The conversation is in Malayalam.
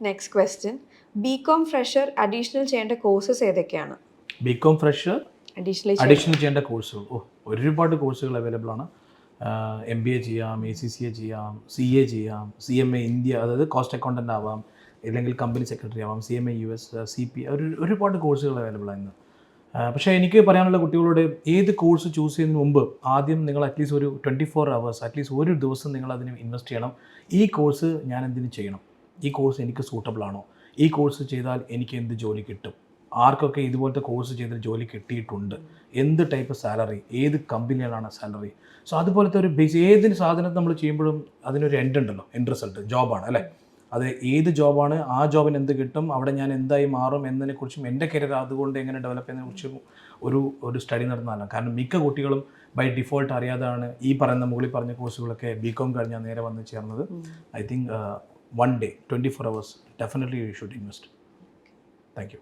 Next question, BCom fresher additional ചെയ്യേണ്ട കോഴ്സസ് ഏതൊക്കെയാണ്? ബികോം ഫ്രഷർ അഡീഷണൽ ചെയ്യേണ്ട കോഴ്സുകൾ ഒരുപാട് കോഴ്സുകൾ അവൈലബിൾ ആണ്. MBA ചെയ്യാം, ACCA ചെയ്യാം, CA ചെയ്യാം, CMA ഇന്ത്യ, അതായത് കോസ്റ്റ് അക്കൗണ്ടൻ്റ് ആവാം, അല്ലെങ്കിൽ കമ്പനി സെക്രട്ടറി ആവാം, CMA US, CP, ഒരുപാട് കോഴ്സുകൾ അവൈലബിൾ ആണ്. പക്ഷേ എനിക്ക് പറയാനുള്ള കുട്ടികളോട്, ഏത് കോഴ്സ് ചൂസ് ചെയ്യുന്നതിന് മുമ്പ് ആദ്യം നിങ്ങൾ അറ്റ്ലീസ്റ്റ് ഒരു 24 hours, അറ്റ്ലീസ്റ്റ് ഒരു ദിവസം നിങ്ങൾ അതിന് ഇൻവെസ്റ്റ് ചെയ്യണം. ഈ കോഴ്സ് ഞാൻ എന്തിനു ചെയ്യണം, ഈ കോഴ്സ് എനിക്ക് സൂട്ടബിൾ ആണോ, ഈ കോഴ്സ് ചെയ്താൽ എനിക്ക് എന്ത് ജോലി കിട്ടും, ആർക്കൊക്കെ ഇതുപോലത്തെ കോഴ്സ് ചെയ്തിട്ട് ജോലി കിട്ടിയിട്ടുണ്ട്, എന്ത് ടൈപ്പ് സാലറി, ഏത് കമ്പനികളാണ് സാലറി. സോ അതുപോലത്തെ ഒരു ബേസ് ഏതൊരു സാധനം നമ്മൾ ചെയ്യുമ്പോഴും അതിനൊരു എൻഡ് ഉണ്ടല്ലോ, എൻഡ് റിസൾട്ട് ജോബാണ് അല്ലേ. അത് ഏത് ജോബാണ്, ആ ജോബിന് എന്ത് കിട്ടും, അവിടെ ഞാൻ എന്തായി മാറും എന്നതിനെക്കുറിച്ചും എൻ്റെ കരിയർ അതുകൊണ്ട് എങ്ങനെ ഡെവലപ്പ് ചെയ്യുന്നതിനെക്കുറിച്ചും ഒരു സ്റ്റഡി നടന്നതല്ല. കാരണം മിക്ക കുട്ടികളും ബൈ ഡിഫോൾട്ട് അറിയാതാണ് ഈ പറയുന്ന മുകളിൽ പറഞ്ഞ കോഴ്സുകളൊക്കെ BCom കഴിഞ്ഞാൽ നേരെ വന്ന് ചേർന്നത്. I think 1 day 24 hours definitely you should invest. Thank you.